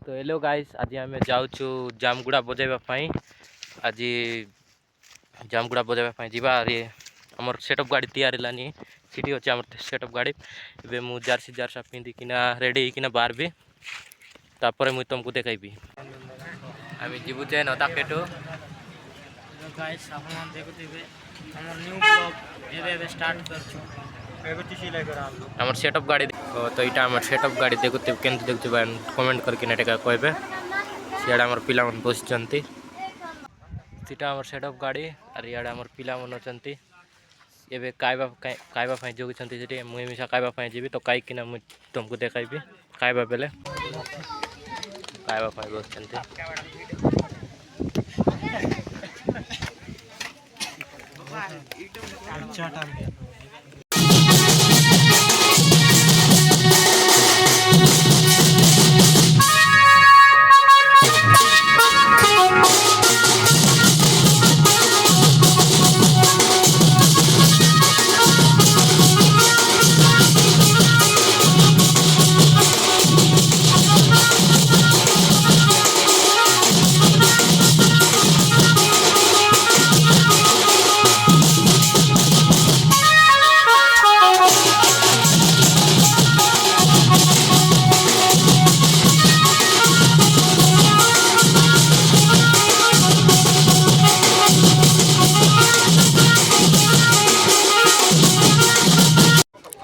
तो hello guys, आज आम जाऊँ जामगुड़ा बजाइवाई। आज जामगुड़ा बजाइवाई जावा आमर सेटअप गाड़ी तैयार लानी सीटी अच्छे आम सेटअप गाड़ी। एबे मु जर्सी जर्सा पिंधिकिना रेडी होकिना बाहर तापर मुझे तुमको देखी आम जीवु जे नताकेटू गाइस आपण देखुथिबे हमर न्यू ब्लॉग एबे स्टार्ट करछु एबे टिसी लेकर हम आमर सेटअप गाड़ी। तो यहाँ आम सेटअप गाड़ी देखुते केमती देखुवे कमेंट करके टेका कहबे। सियाड़े आमर पिला मन बसिचंती सीटा आमर सेटअप गाड़ी और इयाड़े आमर पिला मन अछंती। एबे खाइबा फाई जोगिचंती सेठी मुई मिसा खाइबा फाई जीबी तो काई किना मुई तुमको देखाइबी खाइबा बेले खाइबा फाई बसिचंती।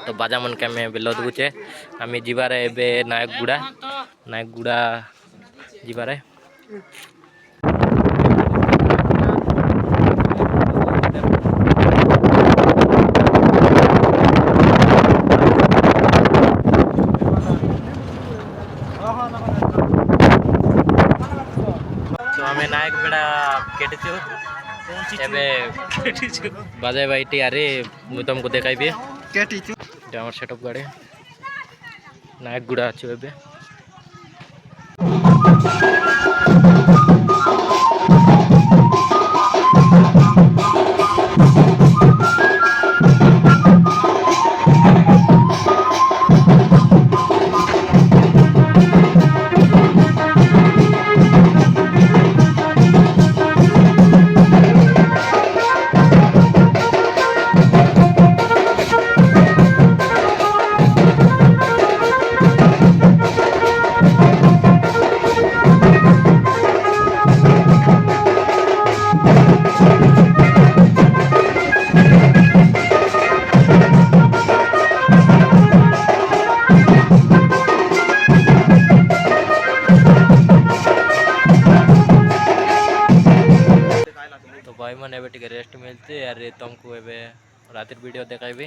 तो बाजा मन के आम लदगुचे आम जीवार एबे नायकगुड़ा जीवार तो आम नायकगुड़ा केटिचु एबे बाजा बाईटी अरे मुझे तुमको देखाइबी आम सेटअप गाड़ी नायकगुड़ा अच्छे एबे। भाई मन एबे टिके रेस्ट मिलते यार तुमको एबे रातिर वीडियो देखाइबी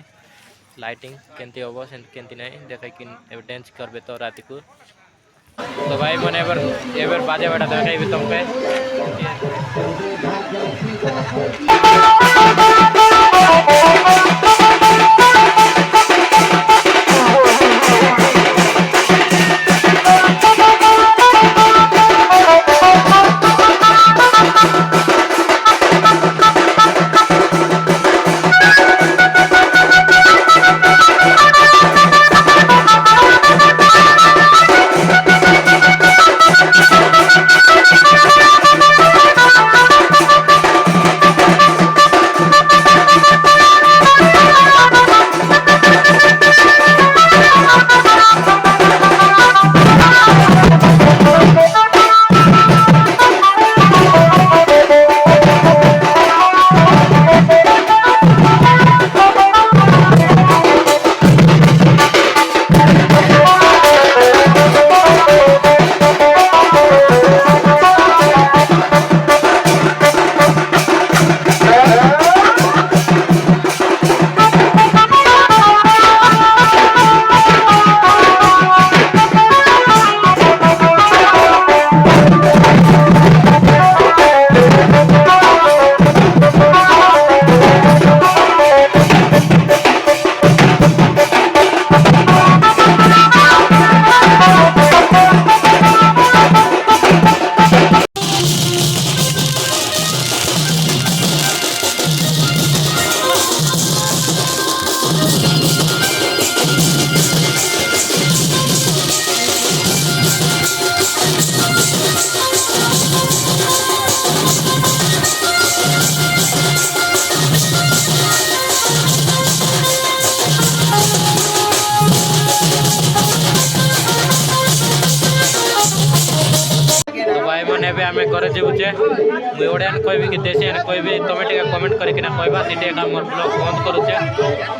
लाइटिंग केंती होबो से केंती नहीं देखाई कि एबे डांस करबे तो राति को। तो भाई मन एबर बाजे बेटा देखाइबी तुमके। ଏବେ ଆମେ ଘରେ ଯିବୁଛେ ମୁଇଁ ଓଡ଼ିଆନ୍ କହିବି କି ଦେଶୀ ଆନେ କହିବି ତମେ ଟିକେ କମେଣ୍ଟ କରିକିନା କହିବା ସେଠି ଏକା ମୋର ବ୍ଲଗ୍ ବନ୍ଦ କରୁଛେ।